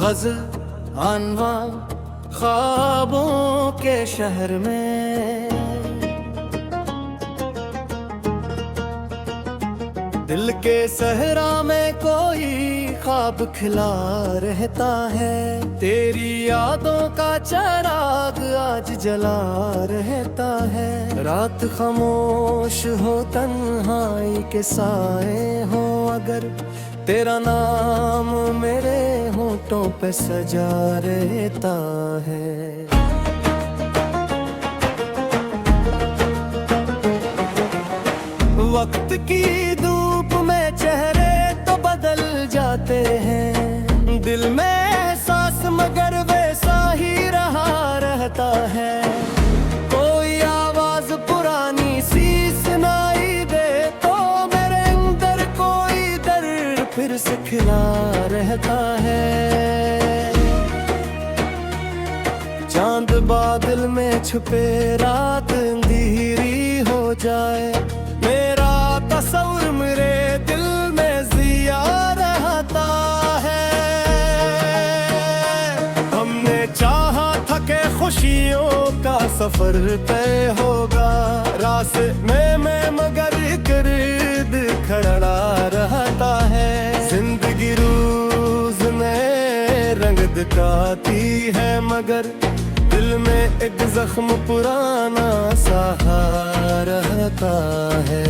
गज़ल अनवा ख्वाबों के शहर में, दिल के सहरा में कोई ख्वाब खिला रहता है। तेरी यादों का चिराग आज जला रहता है। रात खामोश हो, तन्हाई के साए हो, अगर तेरा नाम मेरे होठों पे सजा रहता है। वक्त की धूप में चेहरे तो बदल जाते हैं, दिल में एहसास मगर वैसा ही रहा रहता है। कोई आवाज पुरानी सी सुनाई दे तो मेरे अंदर कोई दर्द फिर से खिला रहता है। चांद बादल में छुपे रात अंधेरी हो जाए, मेरा तस्वीर मेरे दिल में जिया रहता है। हमने चाहा था कि खुशियों का सफर तय होगा, रास्ते में मगर गिर्द खड़ा रहता है। जिंदगी रोज नए रंग दिखाती है, मगर दिल में एक जख्म पुराना सा रहता है।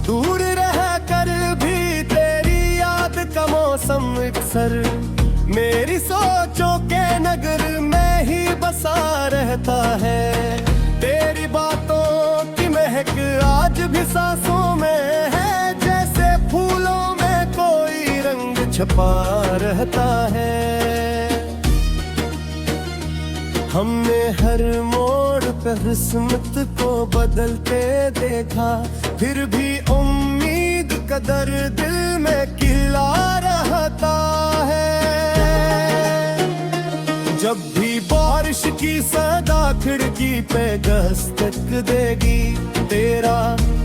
दूर रह कर भी तेरी याद का मौसम अक्सर मेरी सोचों के नगर में ही बसा रहता है। तेरी बातों की महक आज भी सांसों में है, जैसे फूलों में कोई रंग छपा रहता है। हमने हर मोड़ पे किस्मत को बदलते देखा, फिर भी उम्मीद का दर्द दिल में खिला रहता है। जब भी बारिश की सदा खिड़की पे दस्तक देगी, तेरा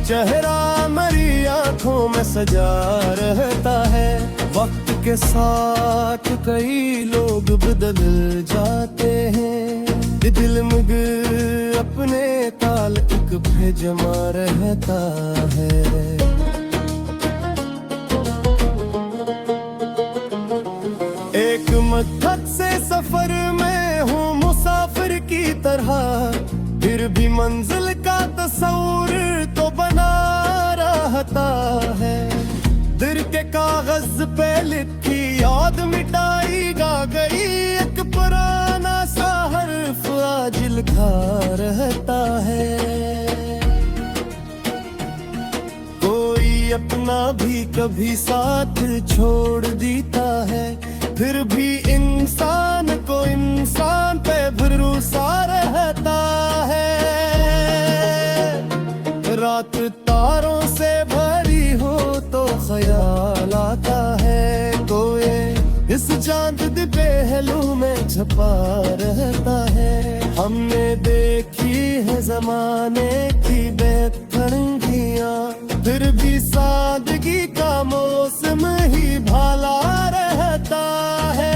चेहरा मेरी आंखों में सजा रहता है। वक्त के साथ कई लोग बदल जाते हैं, दिल मगर अपने ताल्लुक पे जमा रहता है। एक मकसद से सफर में हूँ मुसाफिर की तरह, फिर भी मंजिल का तस्वीर तो बना रहता है। दिल के कागज पे लिखी याद मिटाई गई, एक पुराना सा हर्फ आज लिखा रहता है। कोई अपना भी कभी साथ छोड़ देता है, फिर भी इंसान को इंसान पे भरोसा रहता है। रात तारों से भरी हो तो ख्याल आता है, कोई इस चांद के पहलू में छपा रहता है। हमने देखी है जमाने की बेतरंगियां, फिर भी सादगी का मौसम ही भाला रहता है।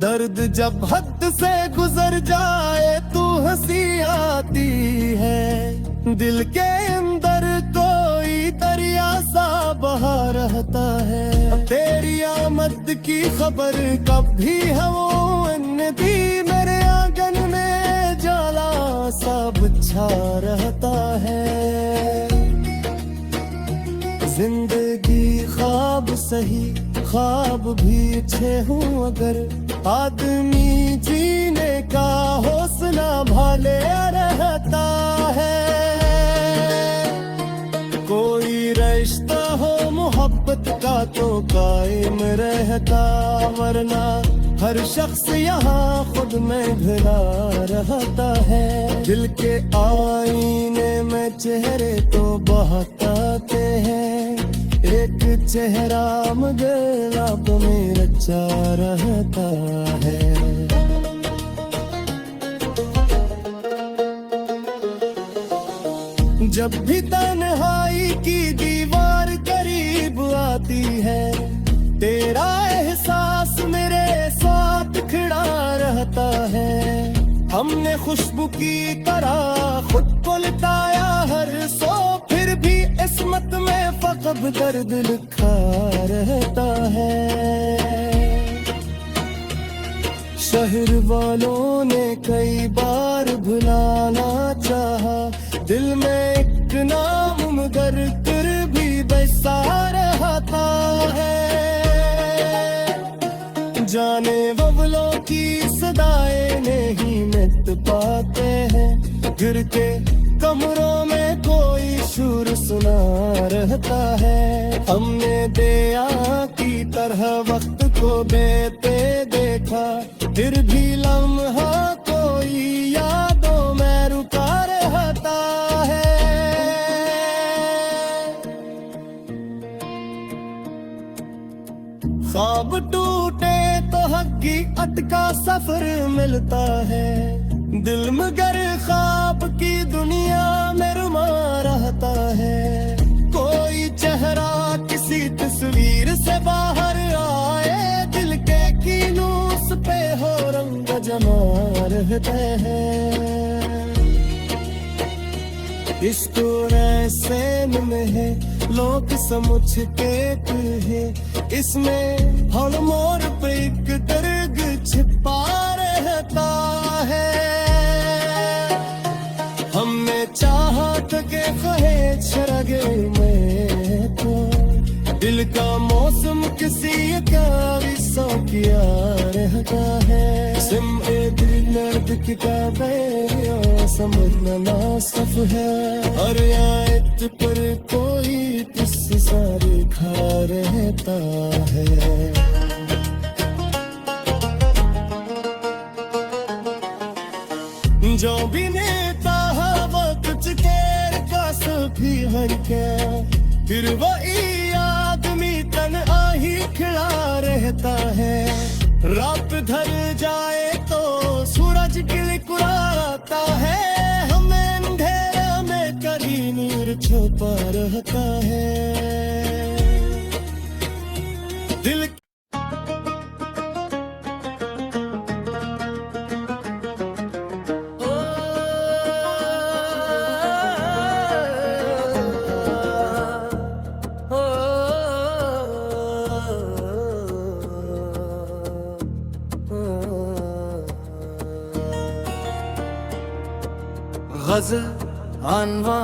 दर्द जब हद से गुजर जाए तू हंसी आती है, दिल के अंदर कोई दरिया सा बहा रहता है। तेरी आमद की खबर कब भी हवाओं ने दी, मेरे आंगन में जाला सा बिछा रहता है। जिंदगी ख्वाब सही ख्वाब भी अच्छे हूँ, अगर आदमी जीने का हौसला भाले रहता है। कोई रिश्ता हो मोहब्बत का तो कायम रहता, वरना हर शख्स यहाँ खुद में घिरा रहता है। दिल के आईने में चेहरे तो बहुत आते हैं, एक चेहरा मगर आप में रचा रहता है। जब भी तन्हाई की दीवार करीब आती है, तेरा एहसास मेरे साथ खड़ा रहता है। हमने खुशबू की तरह खुद को लुटाया हर सो, फिर भी किस्मत में फकत दर्द लिखा रहता है। शहर वालों ने कई बार भुलाना चाहा, दिल में एक नाम मगर फिर भी बसा रहता है। जाने बबलों की सदाएं नहीं मिट पाते हैं, गिर के कमरों में कोई शोर सुना रहता है। हमने दया की तरह वक्त को बेते देखा, फिर भी लम्हा कोई यादों में रुका रहता है। ख्वाब टूटे तो हकी अटका सफर मिलता है, दिल मगर ख्वाब की दुनिया में रुमा रहता है। कोई चेहरा किसी तस्वीर से बाहर आए, दिल के कीनूस पे हो रंग जमा रहते हैं। इसको ऐसे में है लोग समझ के है, इसमें हर मोड़ पे एक दर्द छिपा रहता है। हमने चाहत के कहे छरगे में तो, दिल का मौसम किसी का विस्सा किया रहता है। सिम-ए दिल दर्द किताबें समझना ना सफ है, और आयत पर कोई किस्से सारे खा रहता है। जो भी नेता हवा कुछ देर का सभी हर के, फिर वही आदमी तन्हाई खड़ा रहता है। रात ढल जाए तो सूरज गिलकुलाता है, हमें अंधेरा में कहीं नूर छुपा रहता है। दिल गज़ल अनवा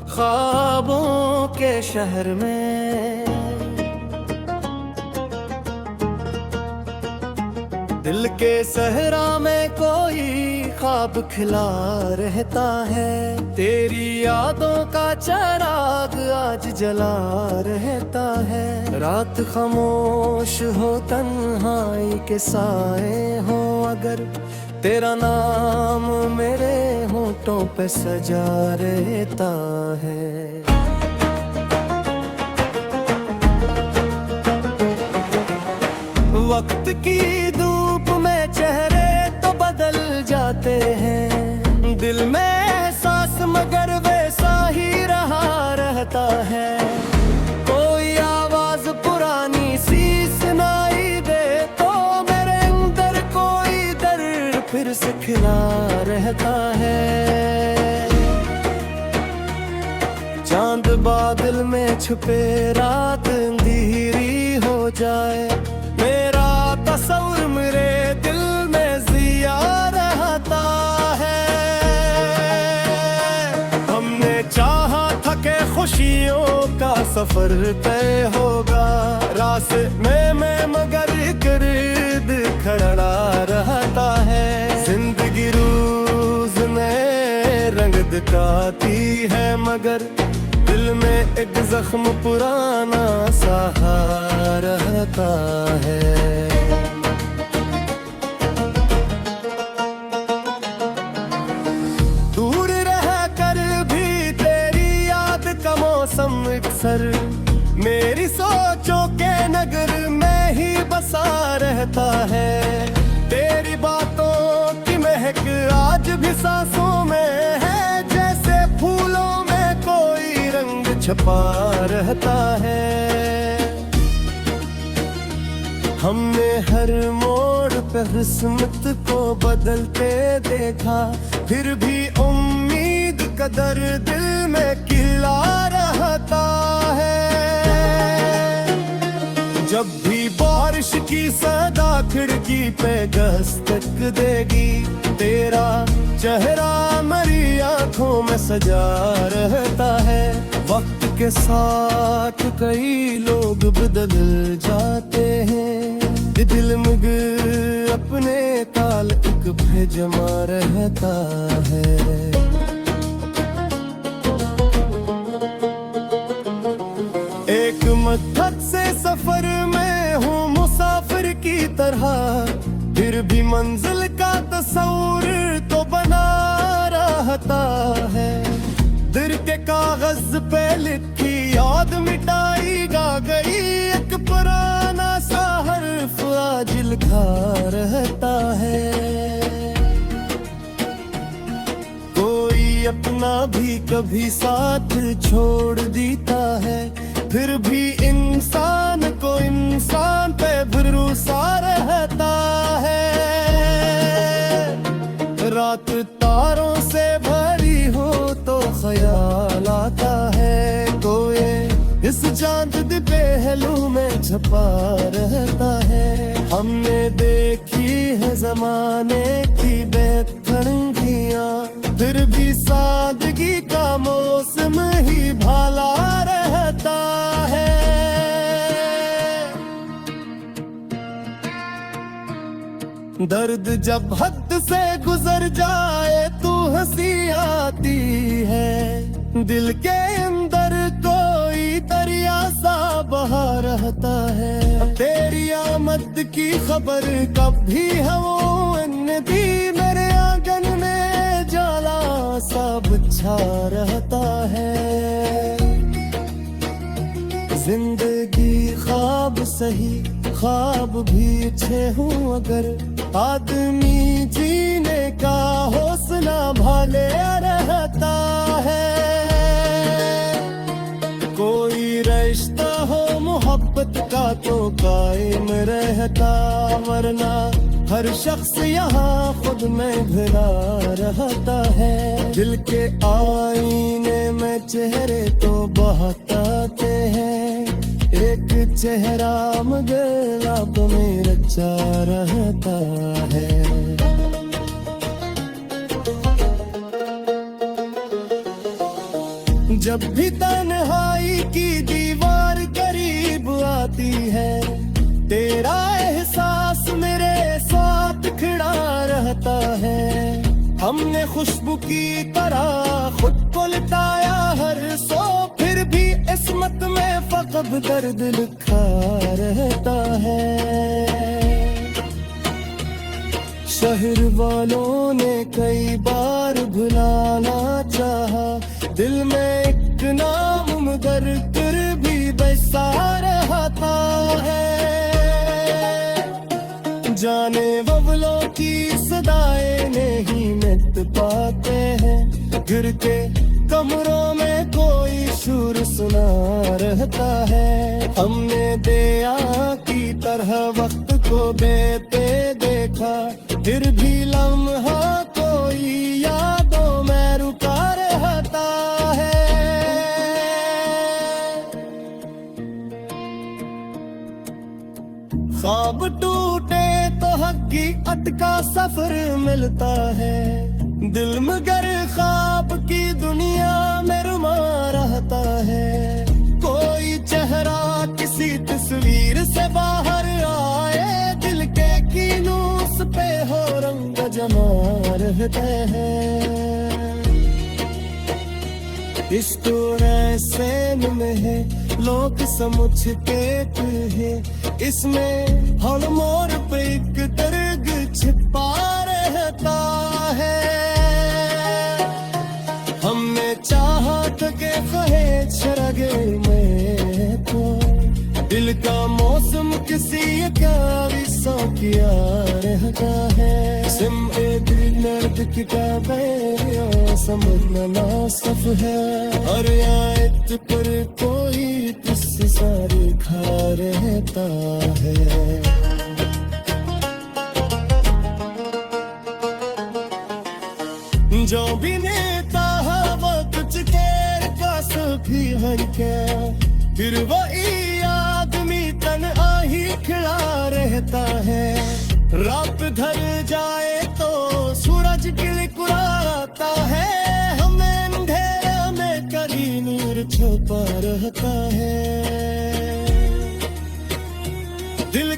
ख्वाबों के शहर में, दिल के सहरा में कोई ख्वाब खिला रहता है। तेरी यादों का चिराग आज जला रहता है। रात खामोश हो तन्हाई के साए हो, अगर तेरा नाम मेरे होठों पे सजा रहता है। वक्त की धूप में चेहरे तो बदल जाते हैं, दिल में एहसास मगर वैसा ही रहा रहता है। कोई आवाज पुरानी सी सुनाई दे तो मेरे अंदर कोई दर्द फिर से खिला रहता है। चांद बादल में छुपे रात अंधेरी हो जाए, मेरा तस्वीर मेरे दिल में जिया रहता है। हमने चाहा था कि खुशियों का सफर तय होगा, रास्ते में मगर गिर्द खड़ा रहता है। जिंदगी रोज नए रंग दिखाती है, मगर दिल में एक जख्म पुराना सा रहता है। दूर रह कर भी तेरी याद का मौसम अक्सर मेरी सोचों के नगर में ही बसा रहता है। तेरी बातों की महक आज भी सांसों में है, जैसे फूलों में छपा रहता है। हमने हर मोड़ पे किस्मत को बदलते देखा, फिर भी उम्मीद का दर्द दिल में खिला रहता है। जब भी बारिश की सदा खिड़की पे दस्तक देगी, तेरा चेहरा मेरी आंखों में सजा रहता है। वक्त के साथ कई लोग बदल जाते हैं, दिल में अपने ताल्लुक पे जमा रहता है। एक मकसद से सफर में हूँ मुसाफिर की तरह, फिर भी मंजिल का तस्वीर तो बना रहता है। दिल के कागज पे लिखी याद मिटाई गा गई, एक पुराना सा हर्फ आज लिखा रहता है। कोई अपना भी कभी साथ छोड़ देता है, फिर भी इंसान को इंसान पे भरोसा रहता है। रात तारों से भरी हो तो ख्याल आता है, कोई इस चांद दे पहलू में छपा रहता है। हमने देखी है जमाने की बेतरंगियां, फिर भी सादगी का मौसम ही भाला रहता है। दर्द जब हद से गुजर जाए तू हंसी आती है, दिल के अंदर कोई दरिया सा बहा रहता है। तेरी आमद की खबर कब भी हवों ने दी, मेरे आंगन में जाला सा बिछा रहता है। जिंदगी ख्वाब सही ख्वाब भी अच्छे हूँ, अगर आदमी जीने का हौसला भाले रहता है। कोई रिश्ता हो मोहब्बत का तो कायम रहता, वरना हर शख्स यहाँ खुद में घिरा रहता है। दिल के आईने में चेहरे तो बहुत आते हैं, एक चेहरा मगर आप में रचा रहता है। जब भी तन्हाई की दीवार करीब आती है, तेरा एहसास मेरे साथ खड़ा रहता है। हमने खुशबू की तरह खुद को लुटाया हर सो, फिर भी किस्मत में फकत दर्द लिखा रहता है। शहर वालों ने कई बार भुलाना चाहा, दिल में एक नाम मगर फिर भी बसा रहता है। जाने बबलों की सदाएं नहीं मिट पाते हैं, गिर के कमरों में कोई सुर सुना रहता है। हमने दया की तरह वक्त को बेते देखा, फिर भी लम्हा कोई यादों में रुका रहता है। ख्वाब टूटे तो हकी अटका सफर मिलता है, दिल मगर ख्वाब की दुनिया में रुमा रहता है। कोई चेहरा किसी तस्वीर से बाहर आए, दिल के कीनूस पे हो रंग जमा रहते हैं। इश्क ऐसे में है लोग समझते हैं, इसमें हर मोड़ पे एक दर्द छिपा रहता है। हमने चाहा के कहे शरगे में तो, दिल का मौसम किसी क्या विसा किया रहता है। सिम नर्द किताबें समझना ना सफ है और आयत पर कोई किस्से सारे खा रहता है। जो भी नेता हवा कुछ केर का सभी हर के फिर वही आदमी तन आही खिला रहता है। रात ढल जाए तो सूरज गिलकुलाता है, हमें अंधेरे में करी नूर छुपा रहता है। दिल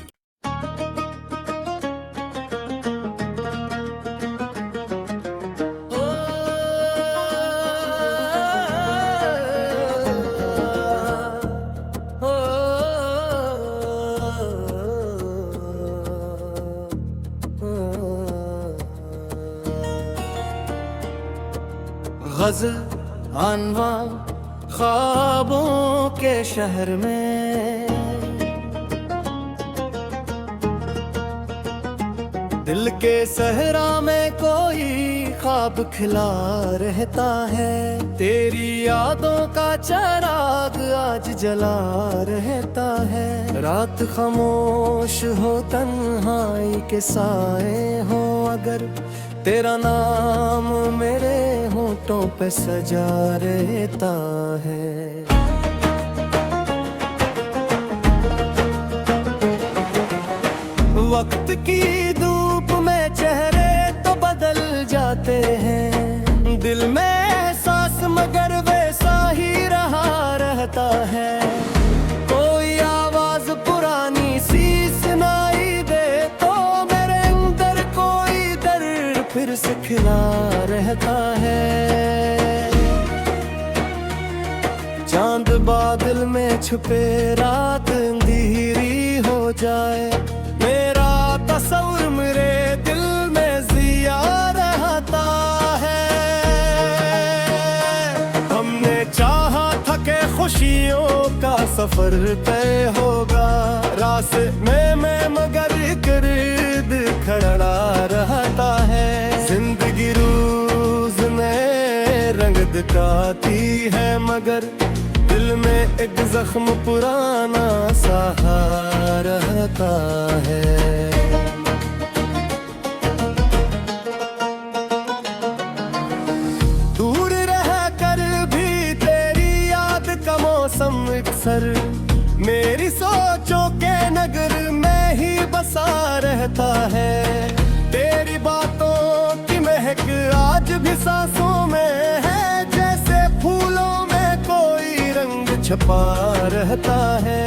गज़ल अनवा ख्वाबों के शहर में दिल के सहरा में कोई ख्वाब खिला रहता है। तेरी यादों का चिराग आज जला रहता है। रात खामोश हो तन्हाई के साए हो अगर तेरा नाम मेरे होठों पे सजा रहता है। वक्त की धूप में चेहरे तो बदल जाते हैं, दिल में एहसास मगर वैसा ही रहा रहता है। कोई आवाज पुरानी सी सुनाई दे तो मेरे अंदर कोई दर्द फिर से खिला रहता है। चांद बादल में छुपे रात अंधेरी हो जाए, मेरा तस्वीर मेरे दिल में जिया रहता है। हमने चाहा था कि खुशियों का सफर तय होगा, रास्ते में मगर गिर्द खड़ा रहता है। जिंदगी रोज नए रंग दिखाती है मगर दिल में एक जख्म पुराना सा रहता है। दूर रह कर भी तेरी याद का मौसम अक्सर मेरी सोचों के नगर में ही बसा रहता है। तेरी बातों की महक आज भी सांसों में है, जैसे फूलों में कोई रंग छपा रहता है।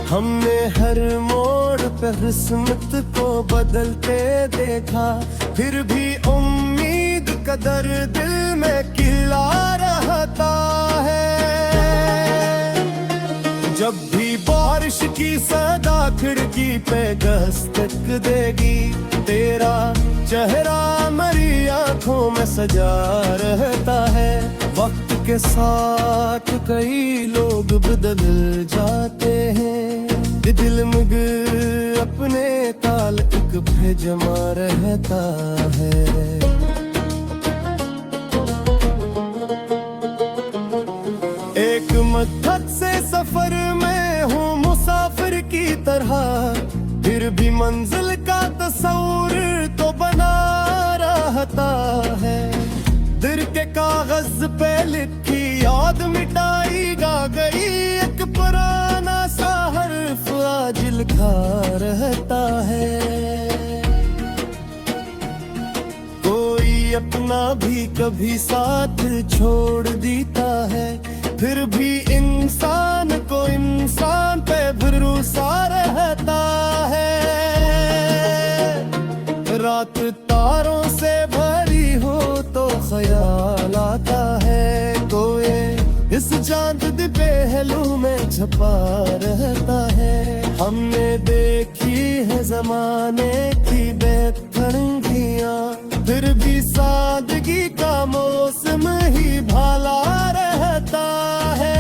हमने हर मोड़ पे किस्मत को बदलते देखा, फिर भी उम्मीद का दर्द दिल में खिला रहता है। जब भी बारिश की सदा खिड़की पे दस्तक देगी, तेरा चेहरा मेरी आंखों में सजा रहता है। वक्त के साथ कई लोग बदल जाते हैं, दिल मगर अपने ताल्लुक पे जमा रहता है। एक मकसद से सफर में हूँ मुसाफिर की तरह, फिर भी मंजिल का तस्वीर तो बना रहता है। दिल के कागज पे लिखी याद मिटाई गा गई, एक पुराना सा हर्फ आज लिखा रहता है। कोई अपना भी कभी साथ छोड़ देता है, फिर भी इंसान को इंसान पे भरोसा रहता है। रात तारों से भरी हो तो ख्याल आता है, कोई इस चांद दे पहलू में छपा रहता है। हमने देखी है जमाने की बेतरंगियां, फिर भी सादगी का मौसम ही भाला रहता है।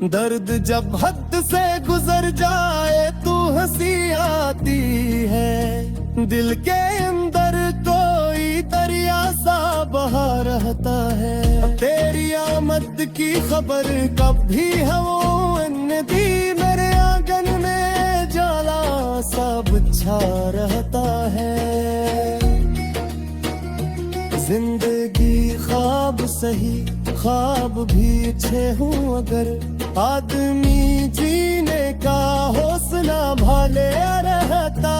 दर्द जब हद से गुजर जाए तू हंसी आती है, दिल के अंदर कोई दरिया सा बहा रहता है। तेरी आमद की खबर कब भी हवों ने दी, मेरे आंगन में जाला सा बिछा रहता है। जिंदगी ख्वाब सही ख्वाब भी अच्छे हूँ, अगर आदमी जीने का हौसला भाले रहता।